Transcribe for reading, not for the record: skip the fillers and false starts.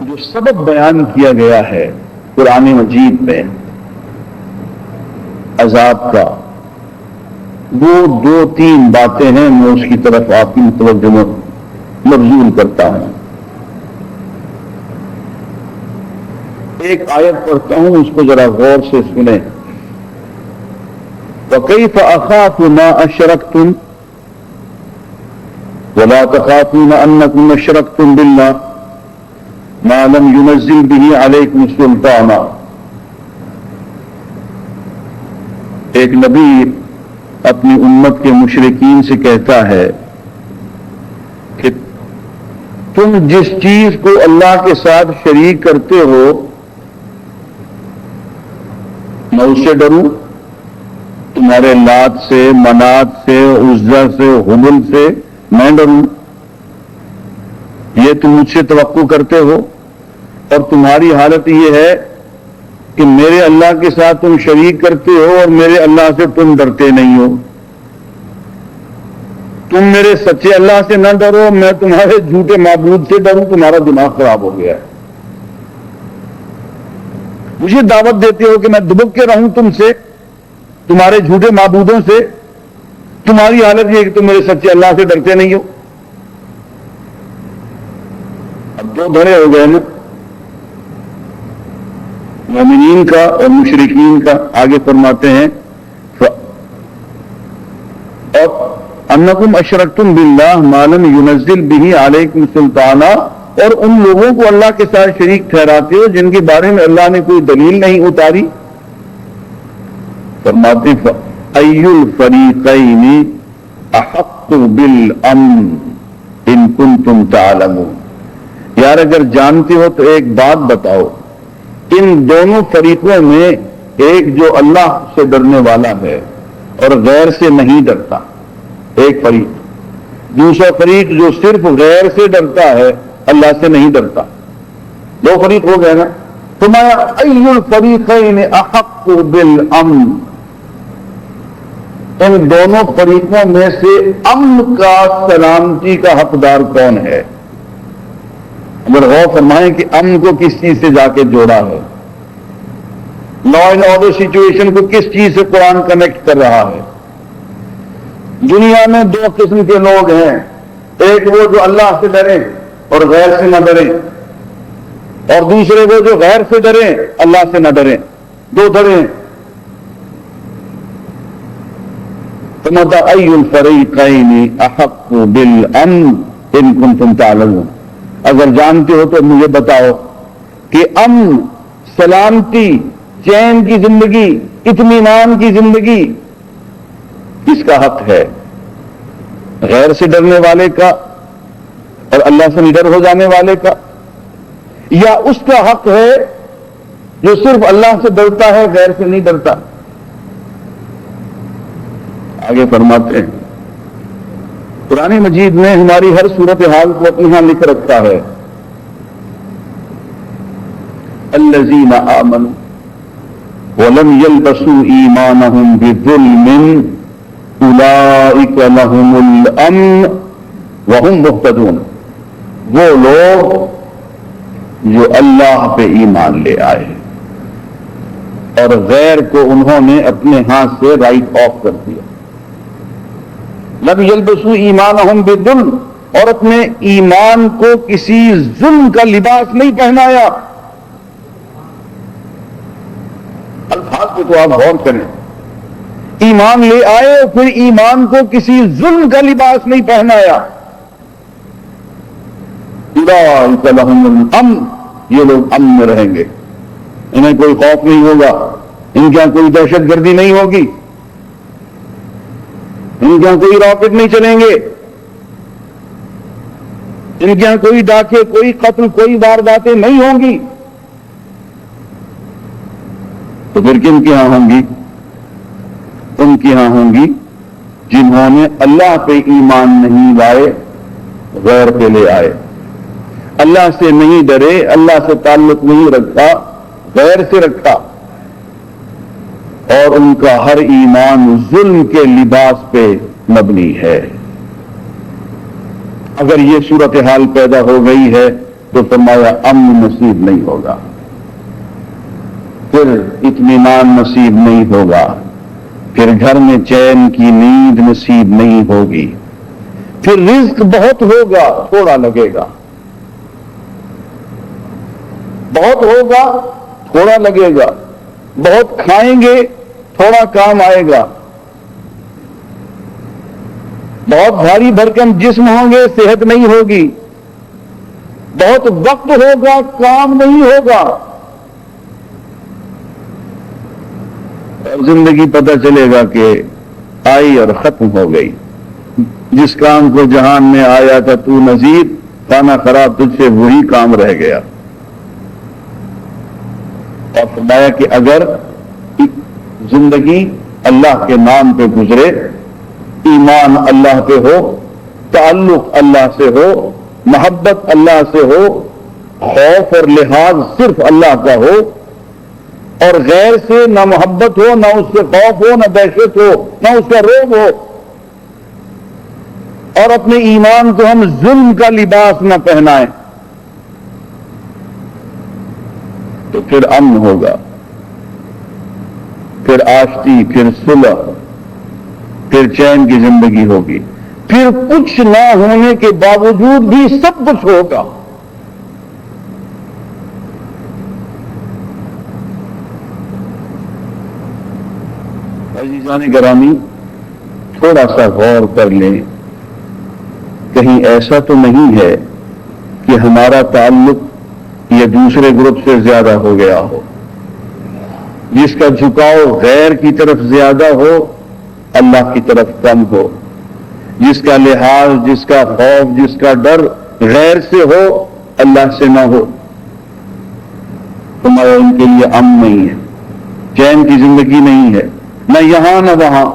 جو سبب بیان کیا گیا ہے قرآن مجید میں عذاب کا، وہ 2-3 باتیں ہیں، میں اس کی طرف آپ کی توجہ مبذول کرتا ہوں۔ ایک آیت پڑھتا ہوں، اس کو ذرا غور سے سنیں۔ وَكَيْفَ أَخَافُ مَا أَشْرَكْتُمْ وَلَا تَخَافُونَ أَنَّكُمْ أَشْرَكْتُمْ بِاللَّهِ مَا لَمْ يُنَزِّلْ بِهِ عَلَيْكُمْ سُلْطَانًا۔ ایک نبی اپنی امت کے مشرکین سے کہتا ہے کہ تم جس چیز کو اللہ کے ساتھ شریک کرتے ہو، میں اس سے ڈروں؟ تمہارے لات سے، منات سے، عزا سے، حبل سے میں ڈروں؟ یہ تم مجھ سے توقع کرتے ہو، اور تمہاری حالت یہ ہے کہ میرے اللہ کے ساتھ تم شریک کرتے ہو اور میرے اللہ سے تم ڈرتے نہیں ہو۔ تم میرے سچے اللہ سے نہ ڈرو، میں تمہارے جھوٹے معبود سے ڈروں، تمہارا دماغ خراب ہو گیا ہے۔ مجھے دعوت دیتے ہو کہ میں دبک کے رہوں تم سے، تمہارے جھوٹے معبودوں سے، تمہاری حالت یہ کہ تم میرے سچے اللہ سے ڈرتے نہیں ہو۔ اب 2 دھڑے ہو گئے نا، مومنین کا اور مشرکین کا۔ آگے فرماتے ہیں اور انکم اشرکتم باللہ ما لم ينزل به علیکم سلطانا، اور ان لوگوں کو اللہ کے ساتھ شریک ٹھہراتے ہو جن کے بارے میں اللہ نے کوئی دلیل نہیں اتاری۔ فرماتے ای الفریقین احق بالامن ان کنتم تعلمون۔ یار اگر جانتے ہو تو ایک بات بتاؤ، ان دونوں فریقوں میں ایک جو اللہ سے ڈرنے والا ہے اور غیر سے نہیں ڈرتا، ایک فریق، دوسرا فریق جو صرف غیر سے ڈرتا ہے، اللہ سے نہیں ڈرتا، 2 فریق ہو گئے نا۔ تمہارا ای الفریقین احق بالامن، ان دونوں فریقوں میں سے امن کا، سلامتی کا حقدار کون ہے؟ اگر غور فرمائیں کہ امن کو کس چیز سے جا کے جوڑا ہے، لا اینڈ آرڈر سچویشن کو کس چیز سے قرآن کنیکٹ کر رہا ہے۔ دنیا میں 2 قسم کے لوگ ہیں، ایک وہ جو اللہ سے ڈریں اور غیر سے نہ ڈریں، اور دوسرے وہ جو غیر سے ڈریں اللہ سے نہ ڈریں۔ 2 دھڑے ہیں۔ فمتا ای الفریقین احق بالامن ان کنتم تعلمون۔ اگر جانتے ہو تو مجھے بتاؤ کہ امن، سلامتی، چین کی زندگی، اطمینان کی زندگی کس کا حق ہے؟ غیر سے ڈرنے والے کا اور اللہ سے نڈر ہو جانے والے کا، یا اس کا حق ہے جو صرف اللہ سے ڈرتا ہے، غیر سے نہیں ڈرتا؟ آگے فرماتے ہیں قرآن مجید نے ہماری ہر صورتحال کو اپنے ہاں لکھ رکھا ہے۔ الذین آمنوا ولم يلبسوا ایمانهم بظلم اولئک لهم الامن وهم مہتدون۔ وہ لوگ جو اللہ پہ ایمان لے آئے اور غیر کو انہوں نے اپنے ہاتھ سے رائٹ آف کر دیا۔ لم يلبسوا ایمانهم بظلم، اور اپنے ایمان کو کسی ظلم کا لباس نہیں پہنایا۔ الفاظ کو تو آپ غور کریں، ایمان لے آئے اور پھر ایمان کو کسی ظلم کا لباس نہیں پہنایا۔ اولئک لهم الامن، یہ لوگ امن میں رہیں گے، انہیں کوئی خوف نہیں ہوگا، ان کے یہاں کوئی دہشت گردی نہیں ہوگی، ان کے یہاں کوئی راکٹ نہیں چلیں گے، ان کے یہاں کوئی ڈاکے، کوئی قتل، کوئی وارداتیں نہیں ہوں گی۔ تو پھر کن کے ہاں ہوں گی؟ ان کے ہاں ہوں گی جنہوں نے اللہ پہ ایمان نہیں لائے، غیر پہ لے آئے، اللہ سے نہیں ڈرے، اللہ سے تعلق نہیں رکھا، غیر سے رکھا، اور ان کا ہر ایمان ظلم کے لباس پہ مبنی ہے۔ اگر یہ صورتحال پیدا ہو گئی ہے تو فرمایا امن نصیب نہیں ہوگا، پھر اطمینان نصیب نہیں ہوگا، پھر گھر میں چین کی نیند نصیب نہیں ہوگی، پھر رزق بہت ہوگا تھوڑا لگے گا، بہت ہوگا تھوڑا لگے گا، بہت کھائیں گے تھوڑا کام آئے گا، بہت بھاری بھرکم جسم ہوں گے صحت نہیں ہوگی، بہت وقت ہوگا کام نہیں ہوگا، زندگی پتہ چلے گا کہ آئی اور ختم ہو گئی۔ جس کام کو جہان میں آیا تھا تو نذیر، کھانا خراب تجھ سے وہی کام رہ گیا۔ اور فرمایا کہ اگر زندگی اللہ کے نام پہ گزرے، ایمان اللہ پہ ہو، تعلق اللہ سے ہو، محبت اللہ سے ہو، خوف اور لحاظ صرف اللہ کا ہو، اور غیر سے نہ محبت ہو، نہ اس سے خوف ہو، نہ دہشت ہو، نہ اس کا روب ہو، اور اپنے ایمان کو ہم ظلم کا لباس نہ پہنائیں، تو پھر امن ہوگا، پھر آشتی، پھر صلح، پھر چین کی زندگی ہوگی، پھر کچھ نہ ہونے کے باوجود بھی سب کچھ ہوگا۔ عزیزان گرامی، تھوڑا سا غور کر لیں، کہیں ایسا تو نہیں ہے کہ ہمارا تعلق یہ دوسرے گروپ سے زیادہ ہو گیا ہو، جس کا جھکاؤ غیر کی طرف زیادہ ہو، اللہ کی طرف کم ہو، جس کا لحاظ، جس کا خوف، جس کا ڈر غیر سے ہو، اللہ سے نہ ہو، تمہارا ان کے لیے امن نہیں ہے، چین کی زندگی نہیں ہے، نہ یہاں نہ وہاں۔